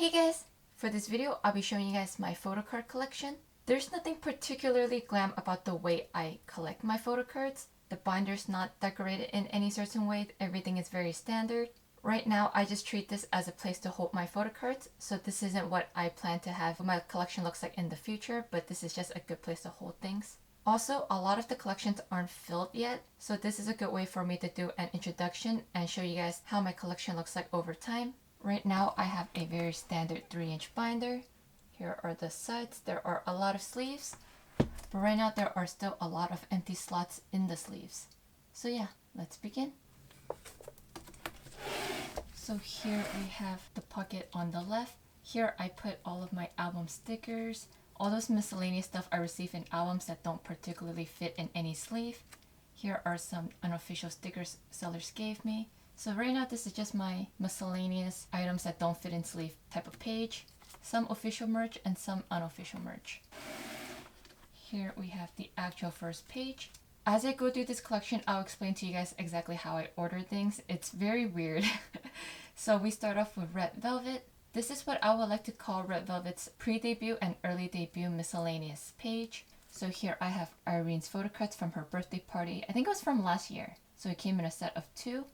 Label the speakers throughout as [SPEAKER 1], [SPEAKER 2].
[SPEAKER 1] Hey guys! For this video, I'll be showing you guys my photocard collection. There's nothing particularly glam about the way I collect my photocards. The binder's not decorated in any certain way, everything is very standard. Right now, I just treat this as a place to hold my photocards, so this isn't what I plan to have my collection looks like in the future, but this is just a good place to hold things. Also, a lot of the collections aren't filled yet, so this is a good way for me to do an introduction and show you guys how my collection looks like over time. Right now I have a very standard 3-inch binder. Here are the sides. There are a lot of sleeves, but right now there are still a lot of empty slots in the sleeves. So yeah, let's begin. So here we have the pocket on the left. Here I put all of my album stickers, all those miscellaneous stuff I receive in albums that don't particularly fit in any sleeve. Here are some unofficial stickers sellers gave me. So right now this is just my miscellaneous items that don't fit in sleeve type of page. Some official merch and some unofficial merch. Here we have the actual first page. As I go through this collection, I'll explain to you guys exactly how I order things. It's very weird. So we start off with Red Velvet. This is what I would like to call Red Velvet's pre-debut and early debut miscellaneous page. So here I have Irene's photocards from her birthday party. I think it was from last year. So it came in a set of 2.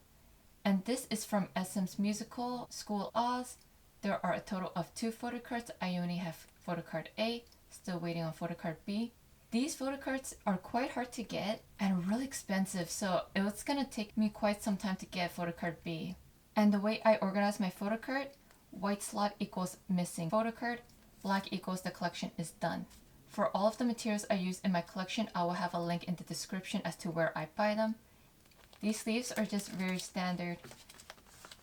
[SPEAKER 1] And this is from SM's musical, School Oz. There are a total of 2 photocards. I only have photocard A, still waiting on photocard B. These photocards are quite hard to get and really expensive, so it's gonna take me quite some time to get photocard B. And the way I organize my photocard, white slot equals missing photocard, black equals the collection is done. For all of the materials I use in my collection, I will have a link in the description as to where I buy them. These sleeves are just very standard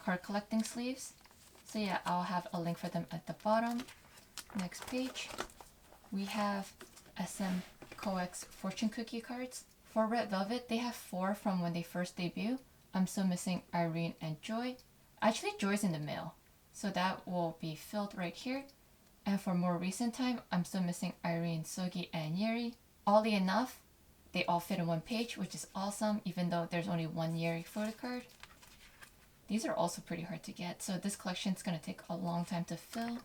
[SPEAKER 1] card collecting sleeves. So yeah, I'll have a link for them at the bottom. Next page, we have SM Coex fortune cookie cards. For Red Velvet, they have 4 from when they first debut. I'm still missing Irene and Joy. Actually, Joy's in the mail, so that will be filled right here. And for more recent time, I'm still missing Irene, Sogi, and Yeri. Oddly enough, they all fit in one page, which is awesome, even though there's only one Yeri photocard. These are also pretty hard to get, so this collection is going to take a long time to fill.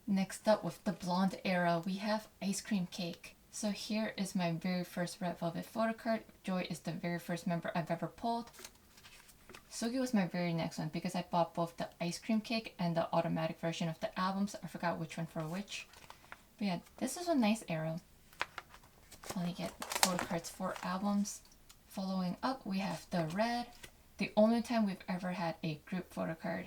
[SPEAKER 1] Next up, with the blonde era, we have Ice Cream Cake. So here is my very first Red Velvet photocard. Joy is the very first member I've ever pulled. Sogi was my very next one because I bought both the Ice Cream Cake and the automatic version of the albums. I forgot which one for which. But yeah, this is a nice era. Only get photocards for albums. Following up, we have the red. The only time we've ever had a group photocard.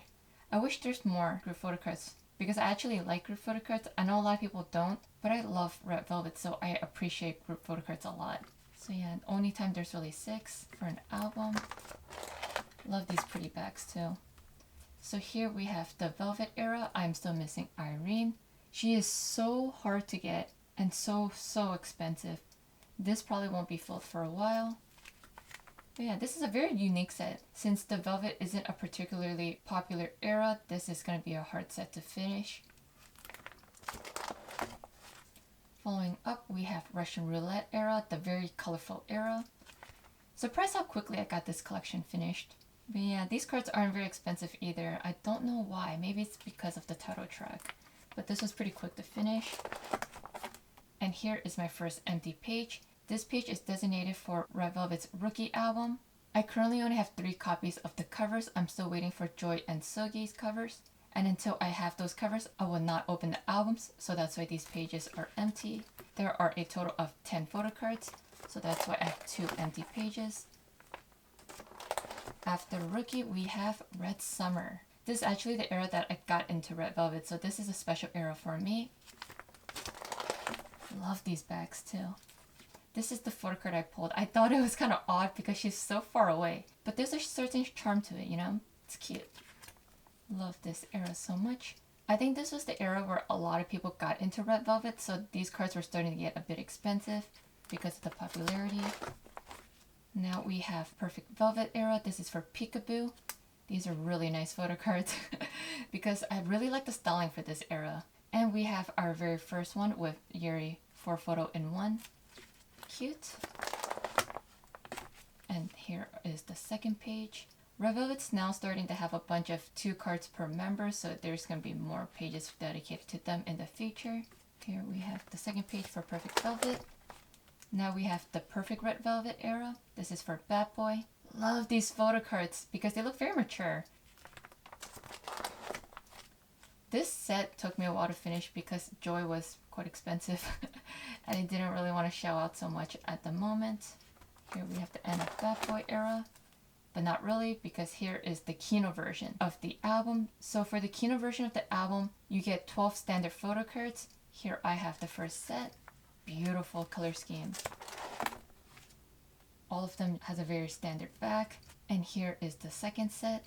[SPEAKER 1] I wish there's more group photocards because I actually like group photocards. I know a lot of people don't, but I love Red Velvet, so I appreciate group photocards a lot. So yeah, the only time there's really 6 for an album. Love these pretty bags too. So here we have the Velvet era. I'm still missing Irene. She is so hard to get and so expensive. This probably won't be filled for a while. But yeah, this is a very unique set. Since the Velvet isn't a particularly popular era, this is going to be a hard set to finish. Following up, we have Russian Roulette era, the very colorful era. Surprised how quickly I got this collection finished. But yeah, these cards aren't very expensive either. I don't know why. Maybe it's because of the title track. But this was pretty quick to finish. And here is my first empty page. This page is designated for Red Velvet's rookie album. I currently only have 3 copies of the covers. I'm still waiting for Joy and Sogi's covers. And until I have those covers, I will not open the albums. So that's why these pages are empty. There are a total of 10 photocards. So that's why I have 2 empty pages. After rookie, we have Red Summer. This is actually the era that I got into Red Velvet. So this is a special era for me. Love these bags too. This is the photocard I pulled. I thought it was kind of odd because she's so far away. But there's a certain charm to it, you know? It's cute. Love this era so much. I think this was the era where a lot of people got into Red Velvet. So these cards were starting to get a bit expensive because of the popularity. Now we have Perfect Velvet era. This is for Peekaboo. These are really nice photocards because I really like the styling for this era. And we have our very first one with Yuri 4 photo in 1. Cute. And here is the second page. Red Velvet's now starting to have a bunch of 2 cards per member, so there's going to be more pages dedicated to them in the future. Here we have the second page for Perfect Velvet. Now we have the Perfect Red Velvet era. This is for Bad Boy. Love these photo cards because they look very mature. This set took me a while to finish because Joy was quite expensive and I didn't really want to shell out so much at the moment. Here we have the end of Bad Boy era, but not really because here is the Kino version of the album. So for the Kino version of the album, you get 12 standard photo cards. Here I have the first set. Beautiful color scheme. All of them has a very standard back. And here is the second set.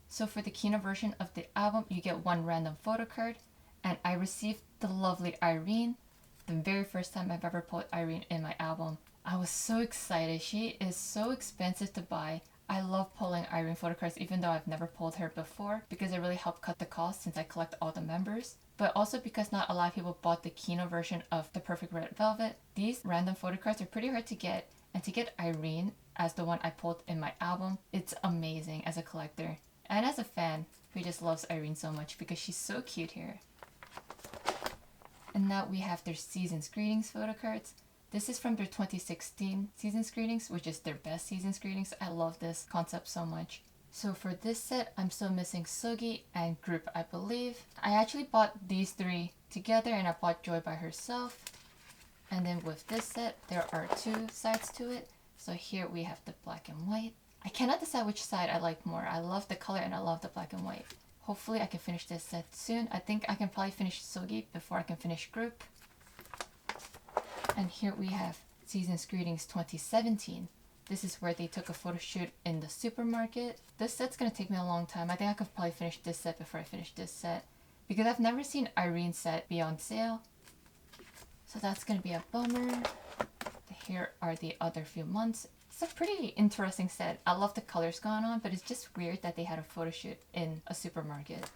[SPEAKER 1] So for the Kino version of the album, you get 1 random photo card. And I received the lovely Irene. The very first time I've ever pulled Irene in my album. I was so excited. She is so expensive to buy. I love pulling Irene photo cards even though I've never pulled her before because it really helped cut the cost since I collect all the members. But also because not a lot of people bought the Kino version of the Perfect Red Velvet. These random photo cards are pretty hard to get, and to get Irene as the one I pulled in my album, it's amazing as a collector. And as a fan who just loves Irene so much because she's so cute here. And now we have their Season's Greetings photo cards. This is from their 2016 Season's Greetings, which is their best Season's Greetings. I love this concept so much. So for this set, I'm still missing Sugi and Group, I believe. I actually bought these 3 together and I bought Joy by herself. And then with this set, there are 2 sides to it. So here we have the black and white. I cannot decide which side I like more. I love the color and I love the black and white. Hopefully I can finish this set soon. I think I can probably finish Sugi before I can finish Group. And here we have Season's Greetings 2017. This is where they took a photo shoot in the supermarket. This set's gonna take me a long time. I think I could probably finish this set before I finish this set because I've never seen Irene's set be on sale. So that's gonna be a bummer. Here are the other few months. It's a pretty interesting set. I love the colors going on, but it's just weird that they had a photo shoot in a supermarket.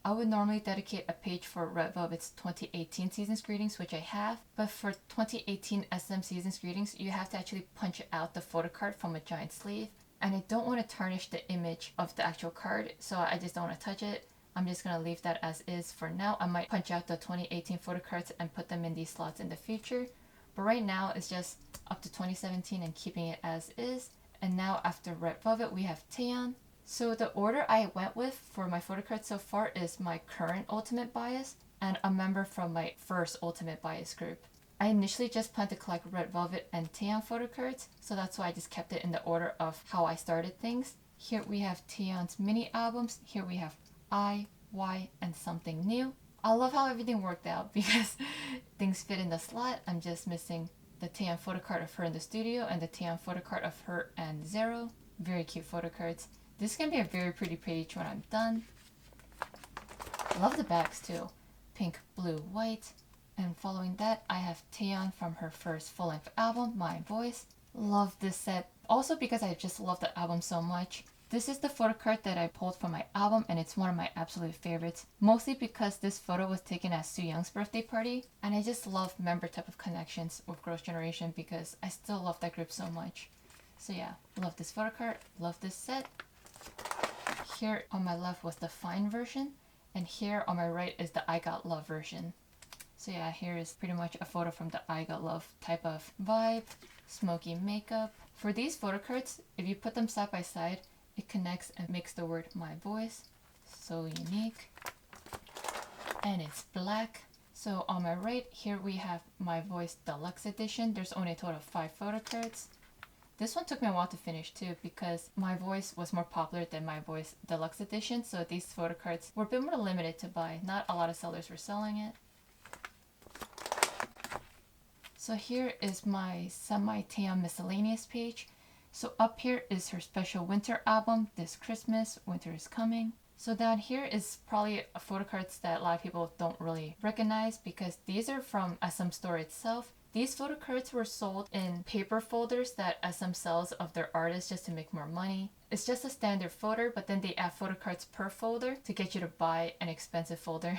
[SPEAKER 1] I would normally dedicate a page for Red Velvet's 2018 Season's Greetings, which I have, but for 2018 SM Season's Greetings, you have to actually punch out the photo card from a giant sleeve, and I don't want to tarnish the image of the actual card, so I just don't want to touch it. I'm just going to leave that as is for now. I might punch out the 2018 photo cards and put them in these slots in the future, but right now it's just up to 2017 and keeping it as is. And now after Red Velvet, we have Taeyeon. So the order I went with for my photo cards so far is my current Ultimate Bias and a member from my first Ultimate Bias group. I initially just planned to collect Red Velvet and Taeyeon photo cards, so that's why I just kept it in the order of how I started things. Here we have Taeyeon's mini albums. Here we have I, Y, and Something New. I love how everything worked out because things fit in the slot. I'm just missing the Taeyeon photo card of her in the studio and the Taeyeon photo card of her and Zero. Very cute photo cards. This is going to be a very pretty page when I'm done. Love the backs too. Pink, blue, white. And following that, I have Taeyeon from her first full-length album, My Voice. Love this set. Also because I just love the album so much. This is the photo card that I pulled from my album and it's one of my absolute favorites. Mostly because this photo was taken at Soo Young's birthday party. And I just love member type of connections with Girls' Generation because I still love that group so much. So yeah, love this photo card, love this set. Here on my left was the Fine version, and here on my right is the I Got Love version. So yeah, here is pretty much a photo from the I Got Love type of vibe. Smoky makeup. For these photo cards, if you put them side by side, it connects and makes the word My Voice. So unique. And it's black. So on my right, here we have My Voice Deluxe Edition. There's only a total of 5 photo cards. This one took me a while to finish too because My Voice was more popular than My Voice Deluxe Edition, so these photo cards were a bit more limited to buy. Not a lot of sellers were selling it. So here is my semi-Taeyeon Miscellaneous page. So up here is her special winter album, This Christmas, Winter is Coming. So down here is probably photo cards that a lot of people don't really recognize because these are from SM Store itself. These photo cards were sold in paper folders that SM sells of their artists just to make more money. It's just a standard folder, but then they add photo cards per folder to get you to buy an expensive folder.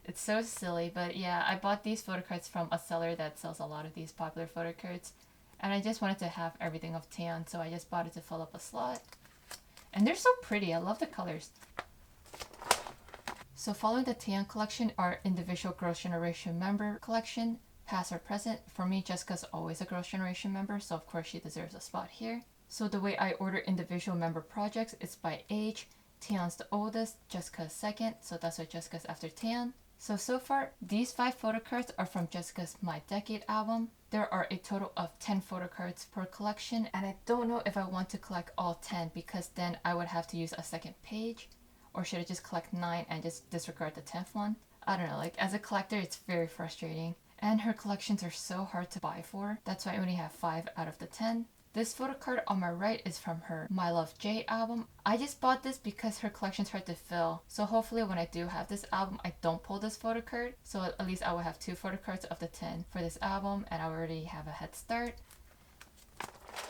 [SPEAKER 1] It's so silly, but yeah, I bought these photo cards from a seller that sells a lot of these popular photo cards. And I just wanted to have everything of Taeyeon, so I just bought it to fill up a slot. And they're so pretty. I love the colors. So following the Taeyeon collection are individual Girls' Generation member collection, past or present. For me, Jessica's always a Girls' Generation member, so of course she deserves a spot here. So the way I order individual member projects is by age. Taeyeon's the oldest, Jessica's second, so that's why Jessica's after Taeyeon. So far, these 5 photo cards are from Jessica's My Decade album. There are a total of 10 photo cards per collection, and I don't know if I want to collect all 10 because then I would have to use a second page. Or should I just collect 9 and just disregard the 10th one? I don't know, like as a collector, it's very frustrating. And her collections are so hard to buy for. That's why I only have 5 out of the 10. This photo card on my right is from her My Love J album. I just bought this because her collection's hard to fill. So hopefully when I do have this album, I don't pull this photo card. So at least I will have 2 photo cards of the 10 for this album, and I already have a head start.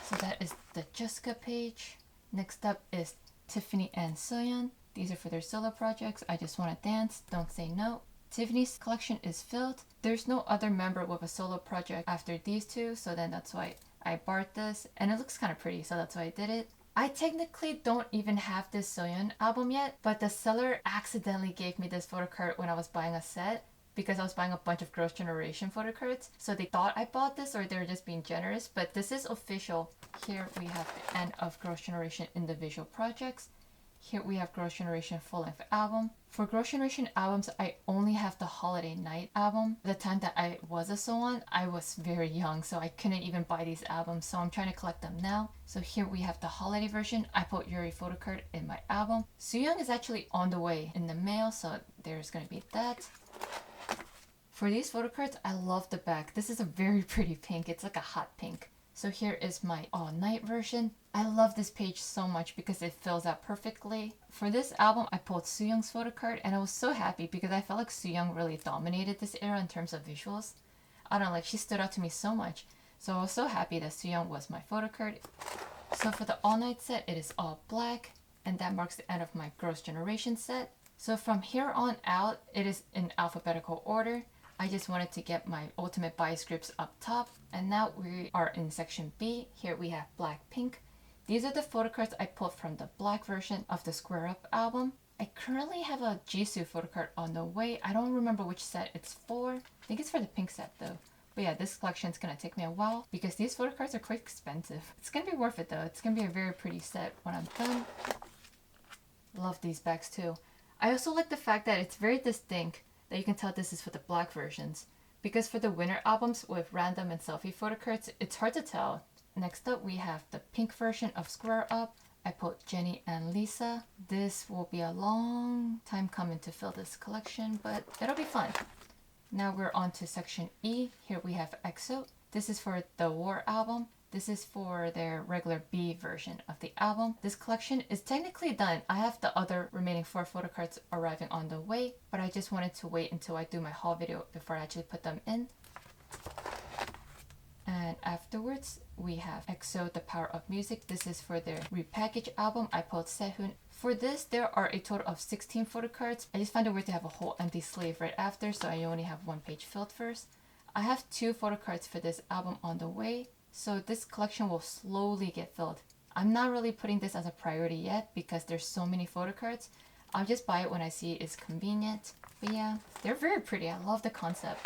[SPEAKER 1] So that is the Jessica page. Next up is Tiffany and Soyeon. These are for their solo projects. I Just Wanna Dance, Don't Say No. Tiffany's collection is filled. There's no other member with a solo project after these 2, so then that's why I bought this, and it looks kind of pretty, so that's why I did it. I technically don't even have this Soyeon album yet, but the seller accidentally gave me this photo card when I was buying a set because I was buying a bunch of Girls' Generation photo cards. So they thought I bought this or they were just being generous, but this is official. Here we have the end of Girls' Generation individual projects. Here we have Girls' Generation full-length album. For Girls' Generation albums, I only have the Holiday Night album. The time that I was a Soyeon, I was very young, so I couldn't even buy these albums, so I'm trying to collect them now. So here we have the holiday version. I put Yuri photo card in my album. Sooyoung is actually on the way in the mail, so there's gonna be that. For these photo cards, I love the back. This is a very pretty pink. It's like a hot pink. So here is my all night version. I love this page so much because it fills out perfectly. For this album, I pulled Sooyoung's photo card, and I was so happy because I felt like Sooyoung really dominated this era in terms of visuals. I don't know, like she stood out to me so much. So I was so happy that Sooyoung was my photo card. So for the all night set, it is all black, and that marks the end of my Girls' Generation set. So from here on out, it is in alphabetical order. I just wanted to get my ultimate bias groups up top. And now we are in section B. Here we have Blackpink. These are the photo cards I pulled from the black version of the Square Up album. I currently have a Jisoo photo card on the way. I don't remember which set it's for. I think it's for the pink set though. But yeah, this collection is going to take me a while because these photo cards are quite expensive. It's going to be worth it though. It's going to be a very pretty set when I'm done. Love these bags too. I also like the fact that it's very distinct, that you can tell this is for the black versions. Because for the winter albums with random and selfie photo cards, it's hard to tell. Next up, we have the pink version of Square Up. I put Jennie and Lisa. This will be a long time coming to fill this collection, but it'll be fun. Now we're on to section E. Here we have EXO. This is for the War album. This is for their regular B version of the album. This collection is technically done. I have the other remaining 4 photo cards arriving on the way, but I just wanted to wait until I do my haul video before I actually put them in. And afterwards, we have EXO, The Power of Music. This is for their repackaged album. I pulled Sehun. For this, there are a total of 16 photo cards. I just found it weird to have a whole empty sleeve right after, so I only have 1 page filled first. I have 2 photo cards for this album on the way, so this collection will slowly get filled. I'm not really putting this as a priority yet because there's so many photo cards. I'll just buy it when I see it's convenient. But yeah, they're very pretty. I love the concept.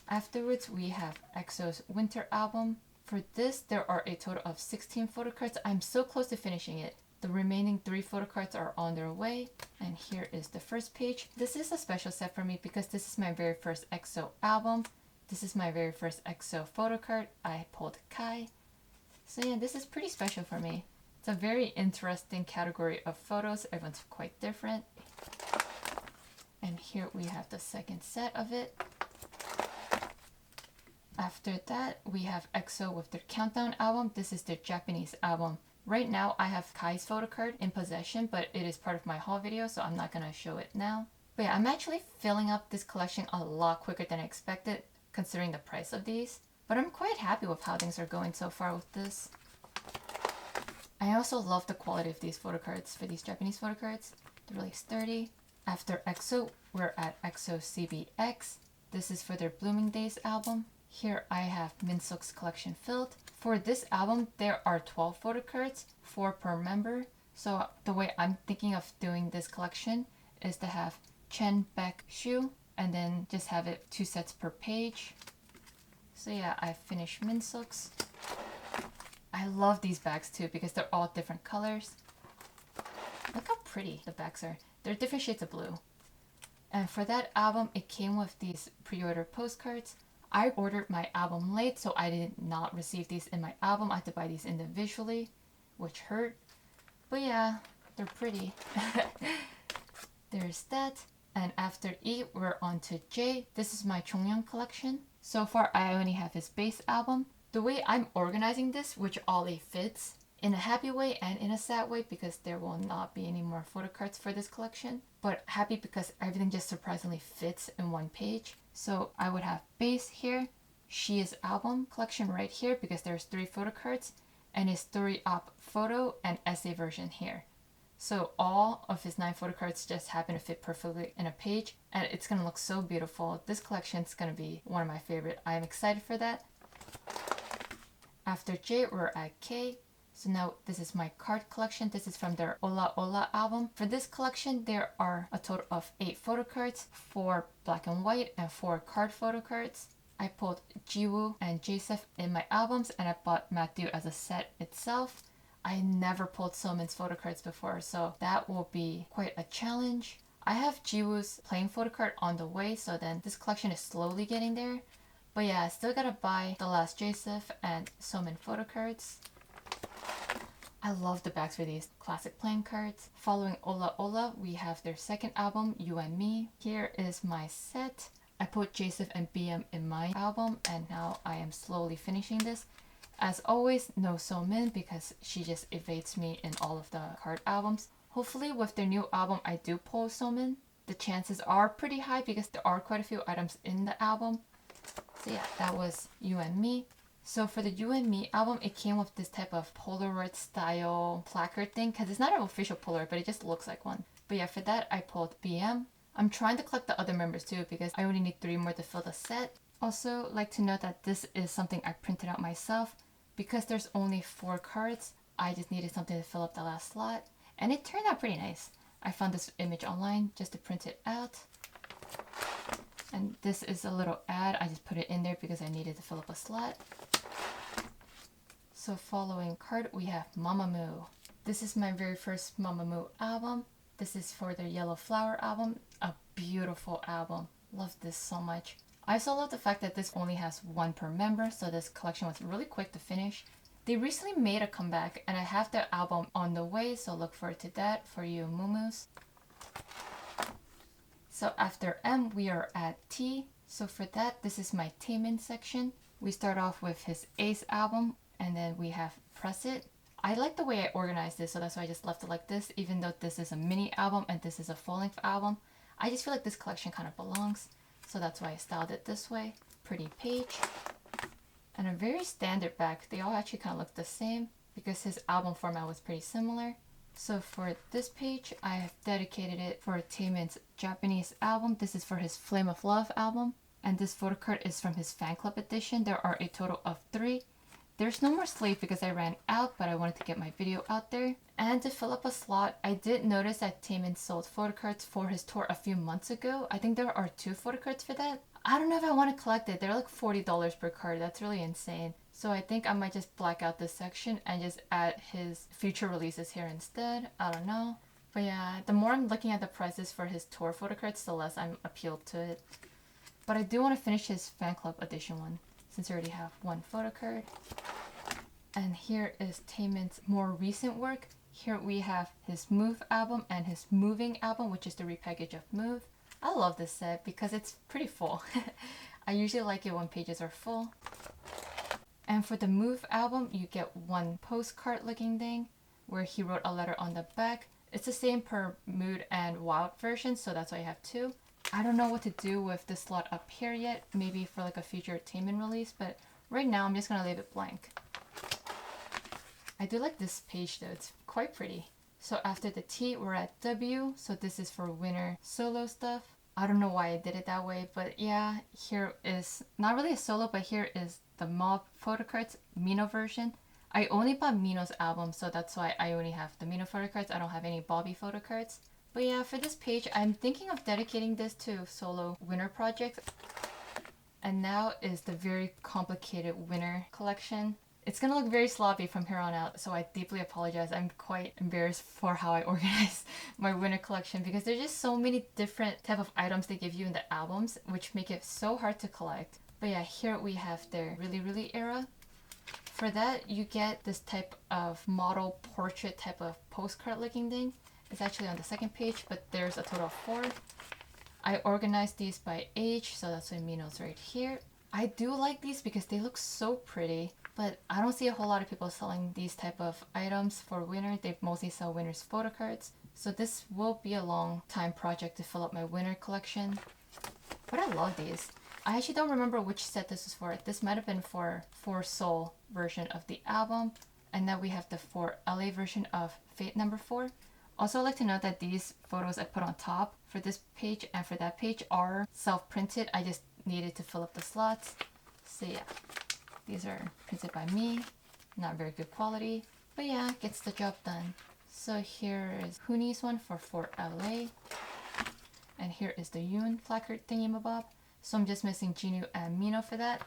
[SPEAKER 1] Afterwards, we have EXO's Winter album. For this, there are a total of 16 photo cards. I'm so close to finishing it. The remaining 3 photo cards are on their way. And here is the first page. This is a special set for me because this is my very first EXO album. This is my very first EXO photo card. I pulled Kai. So yeah, this is pretty special for me. It's a very interesting category of photos. Everyone's quite different. And here we have the second set of it. After that, we have EXO with their Countdown album. This is their Japanese album. Right now, I have Kai's photo card in possession, but it is part of my haul video, so I'm not going to show it now. But yeah, I'm actually filling up this collection a lot quicker than I expected, considering the price of these. But I'm quite happy with how things are going so far with this. I also love the quality of these photo cards for these Japanese photo cards. They're really sturdy. After EXO, we're at EXO-CBX. This is for their Blooming Days album. Here I have Minseok's collection filled. For this album, there are 12 photo cards, 4 per member. So the way I'm thinking of doing this collection is to have Chen, Beck, Shu, and then just have it 2 sets per page. So yeah, I finished Minseok's. I love these bags too because they're all different colors. Look how pretty the bags are. They're different shades of blue. And for that album, it came with these pre-order postcards. I ordered my album late, so I did not receive these in my album. I had to buy these individually, which hurt. But yeah, they're pretty. There's that. And after E, we're on to J. This is my Jonghyun collection. So far, I only have his base album. The way I'm organizing this, which Ollie fits, in a happy way and in a sad way because there will not be any more photo cards for this collection. But happy because everything just surprisingly fits in one page. So I would have base here, She's album collection right here because there's 3 photo cards, and his story op photo and essay version here. So all of his 9 photo cards just happen to fit perfectly in a page, and it's going to look so beautiful. This collection is going to be one of my favorite. I'm excited for that. After J, we're at K. So now this is my card collection. This is from their Ola Ola album. For this collection, there are a total of 8 photo cards, 4 black and white and 4 card photo cards. I pulled Jiwoo and Joseph in my albums, and I bought Matthew as a set itself. I never pulled Somin's photo cards before, so that will be quite a challenge. I have Jiwoo's playing photo card on the way, so then this collection is slowly getting there. But yeah, I still gotta buy the last Joseph and Somin photo cards. I love the backs for these classic playing cards. Following Ola Ola, we have their second album, You and Me. Here is my set. I put Joseph and BM in my album, and now I am slowly finishing this. As always, no Somin because she just evades me in all of the card albums. Hopefully with their new album, I do pull Somin. The chances are pretty high because there are quite a few items in the album. So yeah, that was You and Me. So for the You and Me album, it came with this type of Polaroid style placard thing because it's not an official Polaroid, but it just looks like one. But yeah, for that I pulled BM. I'm trying to collect the other members too because I only need 3 more to fill the set. Also, like to note that this is something I printed out myself. Because there's only 4 cards, I just needed something to fill up the last slot. And it turned out pretty nice. I found this image online just to print it out. And this is a little ad. I just put it in there because I needed to fill up a slot. So following card, we have Mamamoo. This is my very first Mamamoo album. This is for their Yellow Flower album. A beautiful album. Love this so much. I also love the fact that this only has 1 per member, so this collection was really quick to finish. They recently made a comeback, and I have their album on the way, so look forward to that for you Mumus. So after M, we are at T. So for that, this is my Taemin section. We start off with his Ace album, and then we have Press It. I like the way I organized this, so that's why I just left it like this, even though this is a mini album and this is a full-length album. I just feel like this collection kind of belongs. So that's why I styled it this way. Pretty page. And a very standard back. They all actually kind of look the same because his album format was pretty similar. So for this page, I have dedicated it for Taemin's Japanese album. This is for his Flame of Love album. And this photo card is from his fan club edition. There are a total of 3. There's no more sleeve because I ran out, but I wanted to get my video out there. And to fill up a slot, I did notice that Taemin sold photo cards for his tour a few months ago. I think there are 2 photo cards for that. I don't know if I want to collect it. They're like $40 per card. That's really insane. So I think I might just black out this section and just add his future releases here instead. I don't know. But yeah, the more I'm looking at the prices for his tour photo cards, the less I'm appealed to it. But I do want to finish his fan club edition one, since I already have 1 photo card. And here is Taemin's more recent work. Here we have his Move album and his Moving album, which is the repackage of Move. I love this set because it's pretty full. I usually like it when pages are full. And for the Move album, you get 1 postcard looking thing where he wrote a letter on the back. It's the same per Mood and Wild version, so that's why I have 2. I don't know what to do with this slot up here yet, maybe for like a future Taemin release, but right now I'm just gonna leave it blank. I do like this page though, it's quite pretty. So after the T, we're at W, so this is for winter solo stuff. I don't know why I did it that way, but yeah, here is not really a solo, but here is the Mob Photocards Mino version. I only bought Mino's album, so that's why I only have the Mino photocards. I don't have any Bobby photocards. But yeah, for this page, I'm thinking of dedicating this to solo winter projects. And now is the very complicated winter collection. It's gonna look very sloppy from here on out, so I deeply apologize. I'm quite embarrassed for how I organize my winter collection because there's just so many different type of items they give you in the albums, which make it so hard to collect. But yeah, here we have their really era. For that, you get this type of model portrait type of postcard looking thing. It's actually on the second page, but there's a total of 4. I organized these by age, so that's why Mino's right here. I do like these because they look so pretty, but I don't see a whole lot of people selling these type of items for winter. They mostly sell winter's photo cards. So this will be a long time project to fill up my winter collection. But I love these. I actually don't remember which set this was for. This might have been for Soul version of the album. And now we have the for LA version of Fate number 4. Also, I'd like to note that these photos I put on top for this page and for that page are self-printed. I just needed to fill up the slots. So yeah, these are printed by me. Not very good quality, but yeah, gets the job done. So here is Hooney's one for LA. And here is the Yoon placard thingamabob. So I'm just missing Jinu and Mino for that.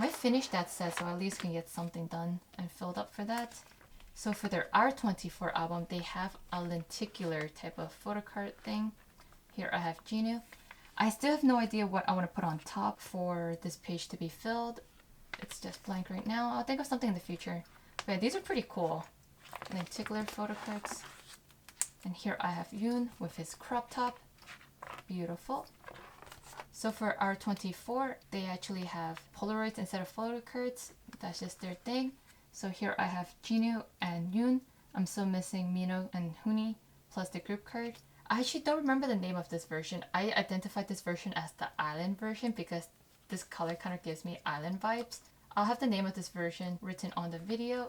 [SPEAKER 1] Might finish that set so at least can get something done and filled up for that. So for their R24 album, they have a lenticular type of photocard thing. Here I have Jinu. I still have no idea what I want to put on top for this page to be filled. It's just blank right now. I'll think of something in the future. But yeah, these are pretty cool. Lenticular photocards. And here I have Yoon with his crop top. Beautiful. So for R24, they actually have Polaroids instead of photocards. That's just their thing. So here I have Jinu and Yoon. I'm still missing Mino and Hooney, plus the group card. I actually don't remember the name of this version. I identified this version as the Island version because this color kind of gives me island vibes. I'll have the name of this version written on the video.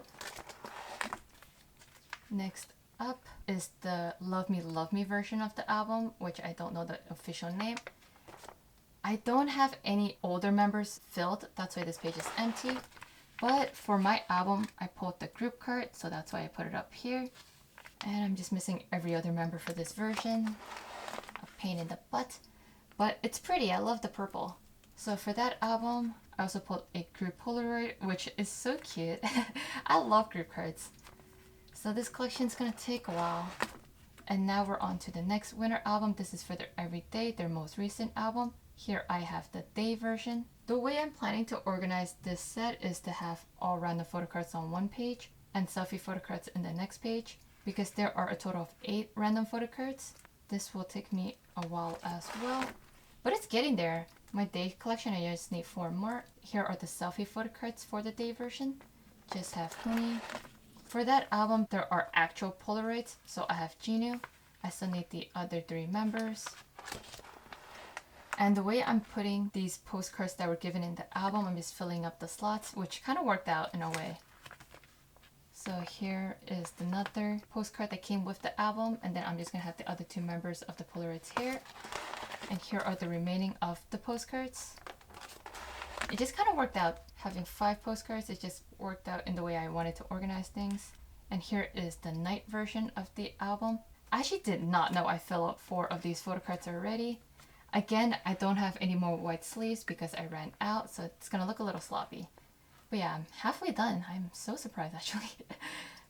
[SPEAKER 1] Next up is the Love Me version of the album, which I don't know the official name. I don't have any older members filled, that's why this page is empty. But for my album, I pulled the group card, so that's why I put it up here. And I'm just missing every other member for this version. A pain in the butt. But it's pretty, I love the purple. So for that album, I also pulled a group Polaroid, which is so cute. I love group cards. So this collection's gonna take a while. And now we're on to the next winter album. This is for their Everyday, their most recent album. Here I have the day version. The way I'm planning to organize this set is to have all random photo cards on one page and selfie photo cards in the next page because there are a total of 8 random photo cards. This will take me a while as well, but it's getting there. My day collection, I just need 4 more. Here are the selfie photo cards for the day version. Just have Hooney. For that album, there are actual Polaroids, so I have Jinu. I still need the other 3 members. And the way I'm putting these postcards that were given in the album, I'm just filling up the slots, which kind of worked out in a way. So here is another postcard that came with the album, and then I'm just going to have the other 2 members of the Polaroids here. And here are the remaining of the postcards. It just kind of worked out. Having 5 postcards, it just worked out in the way I wanted to organize things. And here is the night version of the album. I actually did not know I filled up 4 of these photo cards already. Again, I don't have any more white sleeves because I ran out, so it's gonna look a little sloppy. But yeah, I'm halfway done. I'm so surprised actually.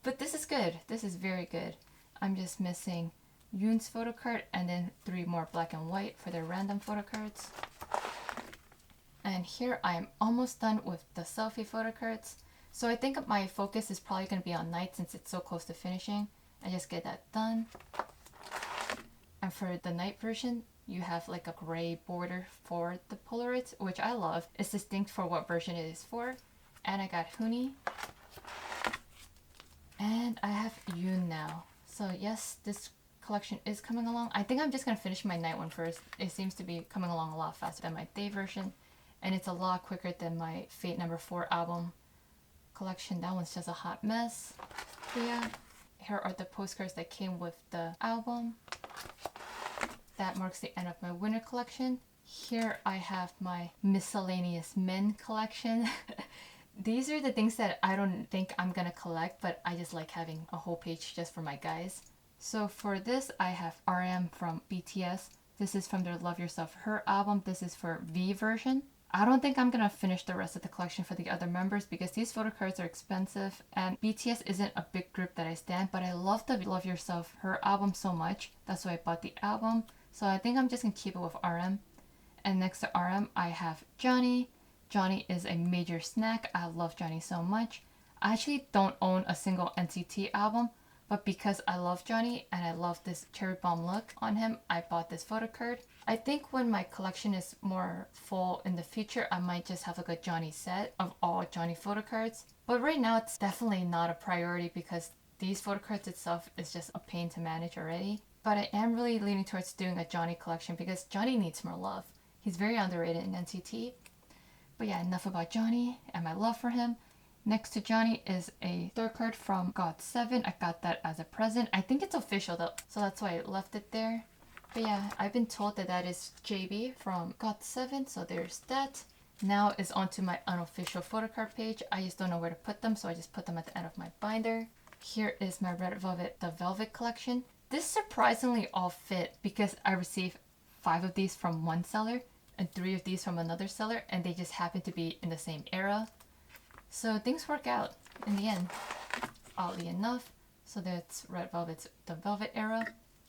[SPEAKER 1] But this is good. This is very good. I'm just missing Yoon's photo card and then 3 more black and white for their random photo cards. And here I am almost done with the selfie photo cards. So I think my focus is probably going to be on night since it's so close to finishing. I just get that done. And for the night version, you have like a gray border for the Polaroids, which I love. It's distinct for what version it is for. And I got Hooney. And I have Yoon now. So yes, this collection is coming along. I think I'm just going to finish my night one first. It seems to be coming along a lot faster than my day version. And it's a lot quicker than my Fate number 4 album collection. That one's just a hot mess. But yeah, here are the postcards that came with the album. that marks the end of my winter collection. Here I have my Miscellaneous Men collection. These are the things that I don't think I'm gonna collect, but I just like having a whole page just for my guys. So for this, I have RM from BTS. This is from their Love Yourself Her album. This is for V version. I don't think I'm gonna finish the rest of the collection for the other members because these photo cards are expensive and BTS isn't a big group that I stan, but I love the Love Yourself Her album so much. That's why I bought the album. So I think I'm just gonna keep it with RM. And next to RM, I have Johnny. Johnny is a major snack. I love Johnny so much. I actually don't own a single NCT album, but because I love Johnny and I love this cherry bomb look on him, I bought this photo card. I think when my collection is more full in the future, I might just have like a Johnny set of all Johnny photo cards. But right now, it's definitely not a priority because these photo cards itself is just a pain to manage already. But I am really leaning towards doing a Johnny collection because Johnny needs more love. He's very underrated in NCT. But yeah, enough about Johnny and my love for him. Next to Johnny is a third card from GOT7. I got that as a present. I think it's official though, so that's why I left it there. But yeah, I've been told that that is JB from GOT7, so there's that. Now is onto my unofficial photo card page. I just don't know where to put them, so I just put them at the end of my binder. Here is my Red Velvet, the Velvet collection. This surprisingly all fit because I received 5 of these from one seller and 3 of these from another seller, and they just happen to be in the same era. So things work out in the end, oddly enough. So that's Red Velvet's the Velvet era.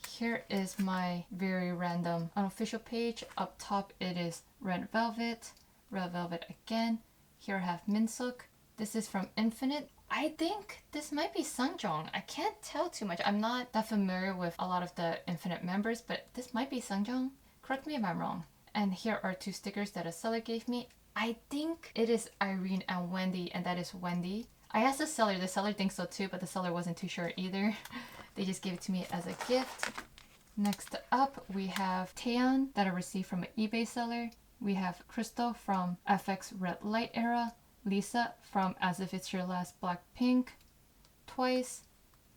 [SPEAKER 1] Here is my very random unofficial page. Up top it is Red Velvet again. Here I have Minsuk. This is from Infinite. I think this might be Sungjong. I can't tell too much. I'm not that familiar with a lot of the Infinite members, but this might be Sungjong. Correct me if I'm wrong. And here are 2 stickers that a seller gave me. I think it is Irene and Wendy, and that is Wendy. I asked the seller thinks so too, but the seller wasn't too sure either. They just gave it to me as a gift. Next up, we have Taeyeon that I received from an eBay seller. We have Crystal from FX Red Light era. Lisa from As If It's Your Last Blackpink. Twice.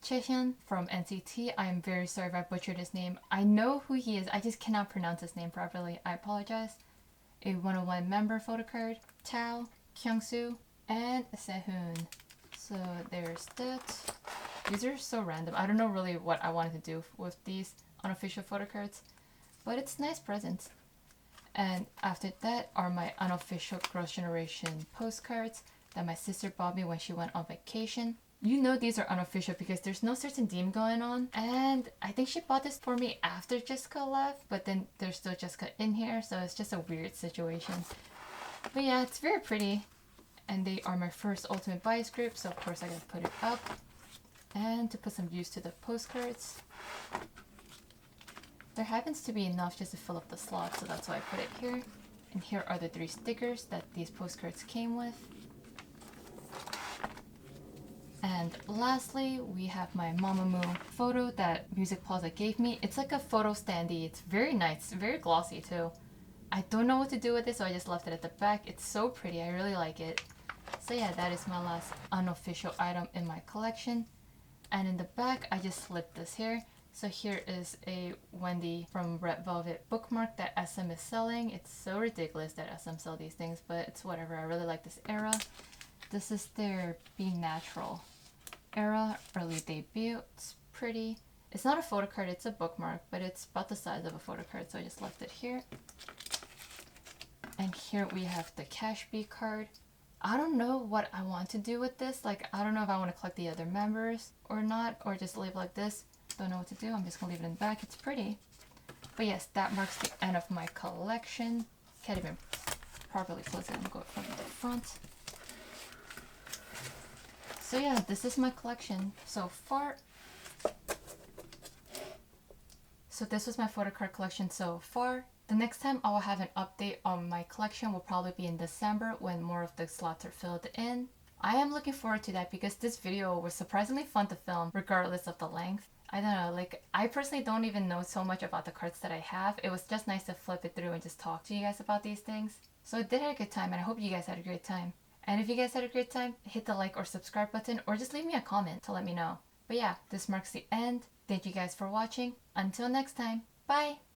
[SPEAKER 1] Taeyeon from NCT. I am very sorry if I butchered his name. I know who he is, I just cannot pronounce his name properly. I apologize. A 101 member photo card. Tao, Kyungsu, and Sehun. So there's that. These are so random. I don't know really what I wanted to do with these unofficial photo cards, but it's nice presents. And after that are my unofficial Girls' Generation postcards that my sister bought me when she went on vacation. You know these are unofficial because there's no certain theme going on, and I think she bought this for me after Jessica left, but then there's still Jessica in here, so it's just a weird situation. But yeah, it's very pretty, and they are my first Ultimate Bias group, so of course I gotta put it up. And to put some use to the postcards, there happens to be enough just to fill up the slot, so that's why I put it here. And here are the 3 stickers that these postcards came with. And lastly, we have my Mamamoo photo that Music Plaza gave me. It's like a photo standee. It's very nice, very glossy too. I don't know what to do with it, so I just left it at the back. It's so pretty, I really like it. So yeah, that is my last unofficial item in my collection. And in the back, I just slipped this here. So here is a Wendy from Red Velvet bookmark that SM is selling. It's so ridiculous that SM sell these things, but it's whatever. I really like this era. This is their Be Natural era early debut. It's pretty. It's not a photo card, it's a bookmark, but it's about the size of a photo card, so I just left it here. And here we have the Cash B card. I don't know what I want to do with this. Like, I don't know if I want to collect the other members or not, or just leave it like this. Don't know what to do. I'm just gonna leave it in the back. It's pretty. But yes, that marks the end of my collection. Can't even properly close it. I'm going from the front. So yeah, this is my collection so far. So this was my photo card collection so far. The next time I will have an update on my collection will probably be in December when more of the slots are filled in. I am looking forward to that because this video was surprisingly fun to film regardless of the length. I don't know, like, I personally don't even know so much about the cards that I have. It was just nice to flip it through and just talk to you guys about these things. So I did have a good time, and I hope you guys had a great time. And if you guys had a great time, hit the like or subscribe button, or just leave me a comment to let me know. But yeah, this marks the end. Thank you guys for watching. Until next time, bye!